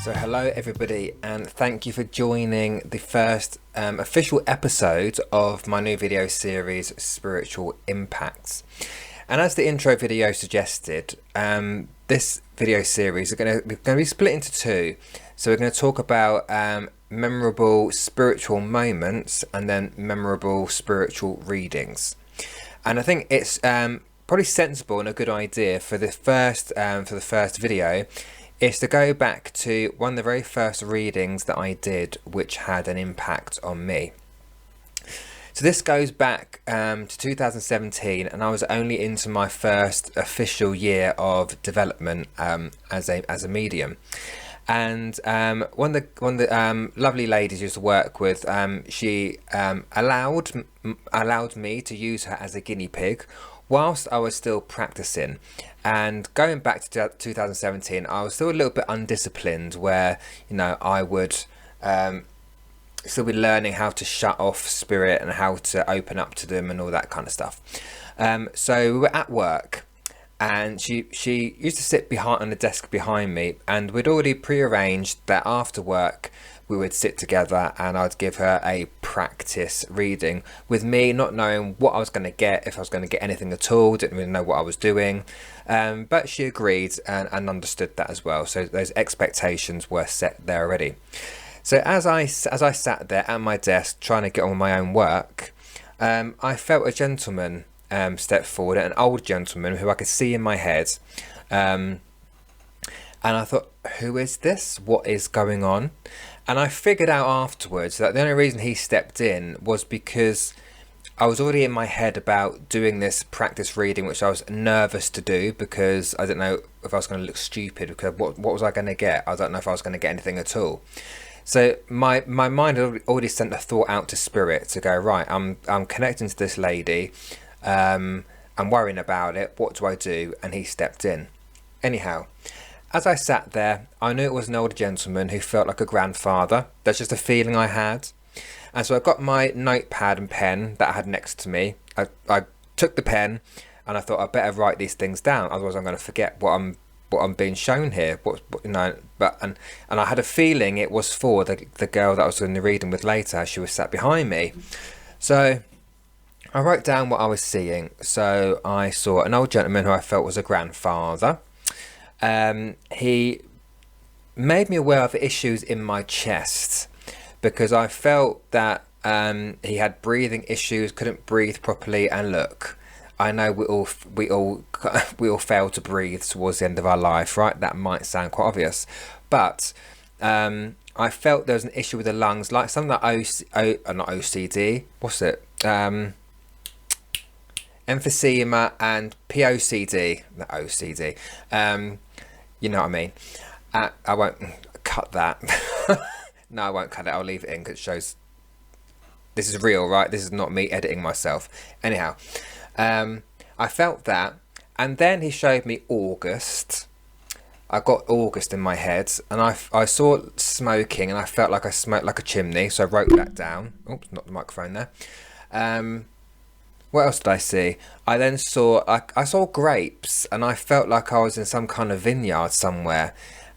So hello everybody, and thank you for joining the first official episode of my new video series, Spiritual Impacts. And as the intro video suggested, this video series is going to be split into two. So we're going to talk about memorable spiritual moments and then memorable spiritual readings. And I think it's probably sensible and a good idea for the first video is to go back to one of the very first readings that I did, which had an impact on me. So this goes back to 2017, and I was only into my first official year of development as a medium. And one of the lovely ladies I used to work with, she allowed me to use her as a guinea pig whilst I was still practicing. And going back to 2017, I was still a little bit undisciplined, where I would still be learning how to shut off spirit and how to open up to them and all that kind of stuff. So we were at work, and she used to sit on the desk behind me, and we'd already prearranged that after work we would sit together and I'd give her a practice reading, with me not knowing what I was going to get, if I was going to get anything at all, didn't really know what I was doing. But she agreed and understood that as well. So those expectations were set there already. So as I sat there at my desk trying to get on with my own work, I felt a gentleman step forward, an old gentleman who I could see in my head. And I thought, who is this? What is going on? And I figured out afterwards that the only reason he stepped in was because I was already in my head about doing this practice reading, which I was nervous to do because I didn't know if I was going to look stupid, because what was I going to get? I don't know if I was going to get anything at all. So my mind had already sent a thought out to spirit to go, right, I'm connecting to this lady, I'm worrying about it, what do I do? And he stepped in. Anyhow, as I sat there, I knew it was an older gentleman who felt like a grandfather. That's just a feeling I had. And so I got my notepad and pen that I had next to me. I took the pen and I thought I better write these things down, otherwise I'm going to forget what I'm being shown here. And I had a feeling it was for the girl that I was doing the reading with later. She was sat behind me. So I wrote down what I was seeing. So I saw an old gentleman who I felt was a grandfather. He made me aware of issues in my chest, because I felt that he had breathing issues, couldn't breathe properly. And look, I know we all fail to breathe towards the end of our life, right? That might sound quite obvious, but I felt there was an issue with the lungs, like something like not OCD. What's it? Emphysema and POCD, not OCD. You know what I mean? I won't cut that. No, I won't cut it. I'll leave it in because it shows this is real, right? This is not me editing myself. Anyhow, I felt that, and then he showed me August. I got August in my head, and I saw smoking, and I felt like I smoked like a chimney, so I wrote that down. Oops, not the microphone there. What else did I see? I then saw I saw grapes, and I felt like I was in some kind of vineyard somewhere.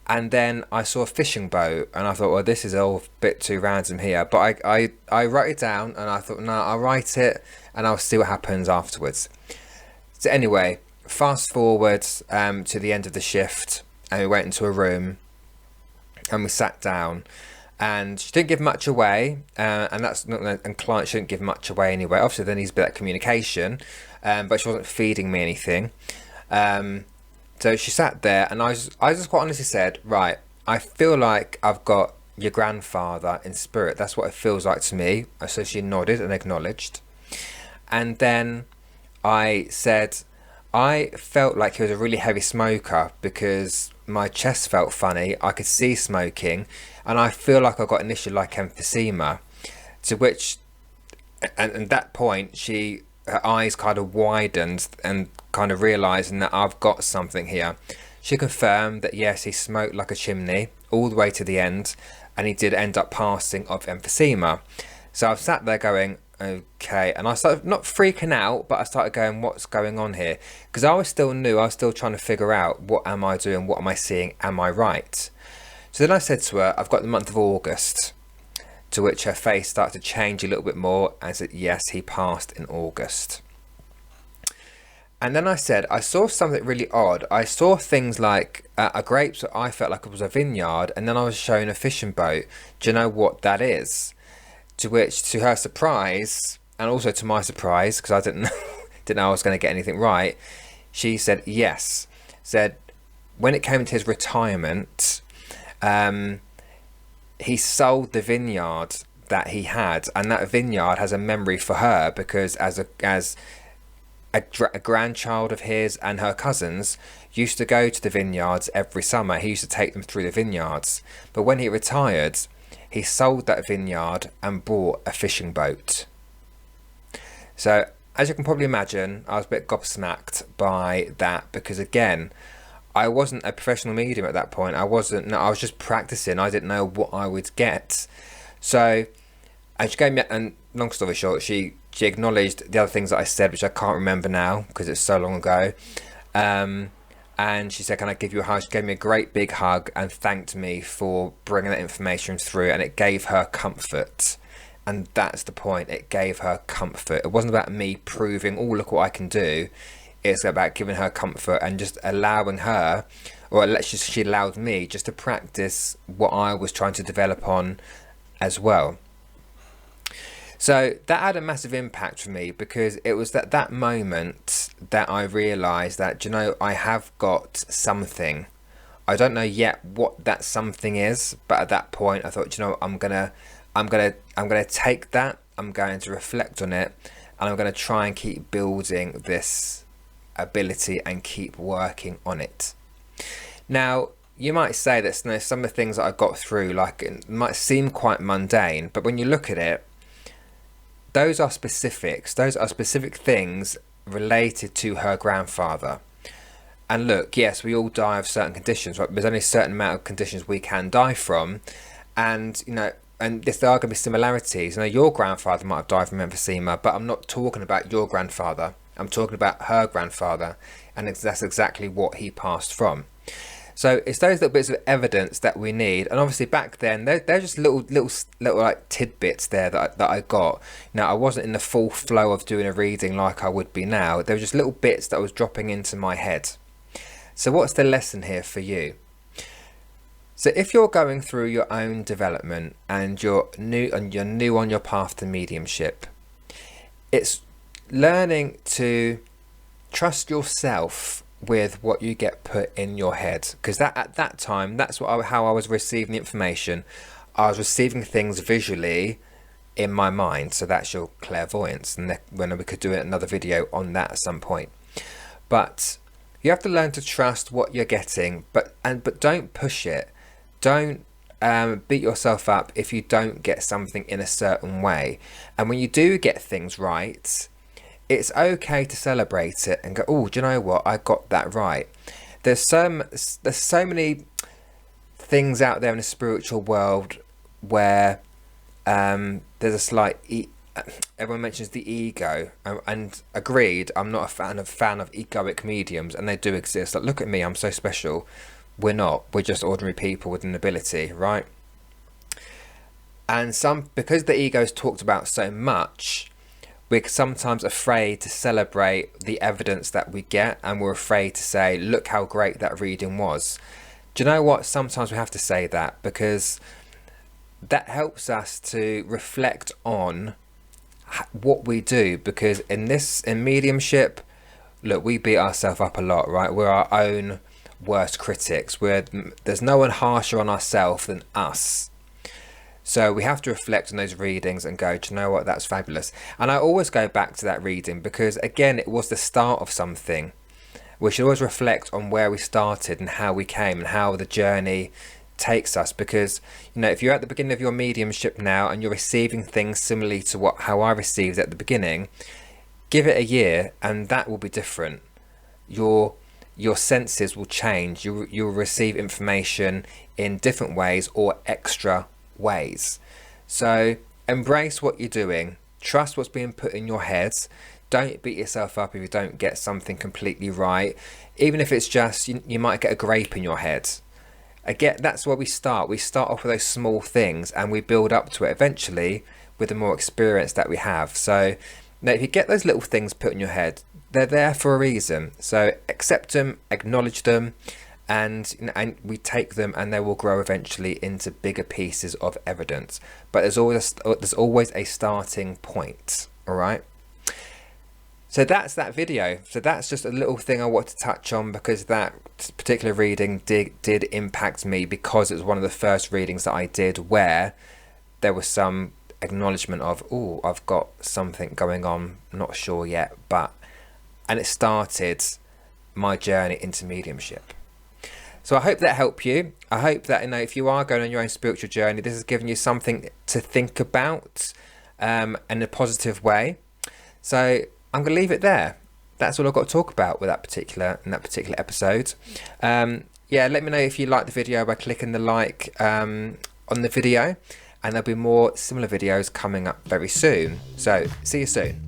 And then I saw a fishing boat, and I thought, well, this is all a bit too random here. But I wrote it down, and I thought, no, I'll write it, and I'll see what happens afterwards. So anyway, fast forward to the end of the shift, and we went into a room, and we sat down. And she didn't give much away, and clients shouldn't give much away anyway. Obviously, there needs to be that communication, but she wasn't feeding me anything. So she sat there, and I just quite honestly said, right, I feel like I've got your grandfather in spirit. That's what it feels like to me. So she nodded and acknowledged. And then I said, I felt like he was a really heavy smoker because my chest felt funny. I could see smoking, and I feel like I got an issue like emphysema. To which, and at that point, her eyes kind of widened and kind of realising that I've got something here. She confirmed that yes, he smoked like a chimney all the way to the end, and he did end up passing of emphysema. So I've sat there going, okay, and I started not freaking out, but I started going, what's going on here? Because I was still new, I was still trying to figure out, what am I doing, what am I seeing, am I right? So then I said to her, I've got the month of August, to which her face started to change a little bit more and said, yes, he passed in August. And then I said, I saw something really odd. I saw things like a grape that I felt like it was a vineyard, and then I was shown a fishing boat. Do you know what that is? To which, to her surprise, and also to my surprise, because I didn't know I was going to get anything right, she said yes. Said when it came to his retirement, he sold the vineyard that he had, and that vineyard has a memory for her, because as a grandchild of his and her cousins used to go to the vineyards every summer. He used to take them through the vineyards. But when he retired, he sold that vineyard and bought a fishing boat. So, as you can probably imagine, I was a bit gobsmacked by that, because again, I wasn't a professional medium at that point. I was just practicing. I didn't know what I would get. So, and she gave me, and long story short, she acknowledged the other things that I said, which I can't remember now because it's so long ago. And she said, can I give you a hug? She gave me a great big hug and thanked me for bringing that information through, and it gave her comfort. And that's the point. It gave her comfort. It wasn't about me proving, oh, look what I can do. It's about giving her comfort and just allowing her, or she allowed me just to practice what I was trying to develop on as well. So that had a massive impact for me, because it was at that moment that I realised that, you know, I have got something. I don't know yet what that something is, but at that point I thought, you know, I'm gonna take that. I'm going to reflect on it, and I'm going to try and keep building this ability and keep working on it. Now, you might say that, you know, some of the things that I got through, like, it might seem quite mundane, but when you look at it, those are specifics. Those are specific things related to her grandfather. And look, yes, we all die of certain conditions, right? There's only a certain amount of conditions we can die from. And, you know, and there are going to be similarities. You know, your grandfather might have died from emphysema, but I'm not talking about your grandfather. I'm talking about her grandfather. And that's exactly what he passed from. So it's those little bits of evidence that we need, and obviously back then they're just little like tidbits there that I got. Now, I wasn't in the full flow of doing a reading like I would be now. They were just little bits that was dropping into my head. So what's the lesson here for you? So if you're going through your own development and you're new on your path to mediumship, it's learning to trust yourself with what you get put in your head, because that at that time, that's how I was receiving the information. I was receiving things visually in my mind. So that's your clairvoyance, and when we could do another video on that at some point. But you have to learn to trust what you're getting, but don't push it. Don't beat yourself up if you don't get something in a certain way. And when you do get things right, it's okay to celebrate it and go, oh, do you know what? I got that right. There's so many things out there in the spiritual world where there's a slight everyone mentions the ego, and agreed, I'm not a fan of egoic mediums, and they do exist. Like, look at me, I'm so special. We're not. We're just ordinary people with an ability, right? And because the ego is talked about so much, we're sometimes afraid to celebrate the evidence that we get, and we're afraid to say, look how great that reading was. Do you know what? Sometimes we have to say that, because that helps us to reflect on what we do. Because in mediumship, look, we beat ourselves up a lot, right? We're our own worst critics. There's no one harsher on ourselves than us. So we have to reflect on those readings and go, do you know what, that's fabulous. And I always go back to that reading, because again, it was the start of something. We should always reflect on where we started and how we came and how the journey takes us. Because, you know, if you're at the beginning of your mediumship now and you're receiving things similarly to how I received at the beginning, give it a year and that will be different. Your senses will change. You'll receive information in different ways or extra ways. So embrace what you're doing, trust what's being put in your head. Don't beat yourself up if you don't get something completely right, even if it's just you might get a grape in your head, Again, that's where we start. We start off with those small things and we build up to it eventually with the more experience that we have. So now if you get those little things put in your head, they're there for a reason. So accept them, acknowledge them, and we take them, and they will grow eventually into bigger pieces of evidence. But there's always a starting point. All right. So that's that video. So that's just a little thing I want to touch on, because that particular reading did impact me, because it was one of the first readings that I did where there was some acknowledgement of, oh, I've got something going on, not sure yet, and it started my journey into mediumship. So I hope that helped you. I hope that, if you are going on your own spiritual journey, this has given you something to think about in a positive way. So I'm going to leave it there. That's all I've got to talk about with that particular episode. Yeah, let me know if you like the video by clicking the like on the video, and there'll be more similar videos coming up very soon. So see you soon.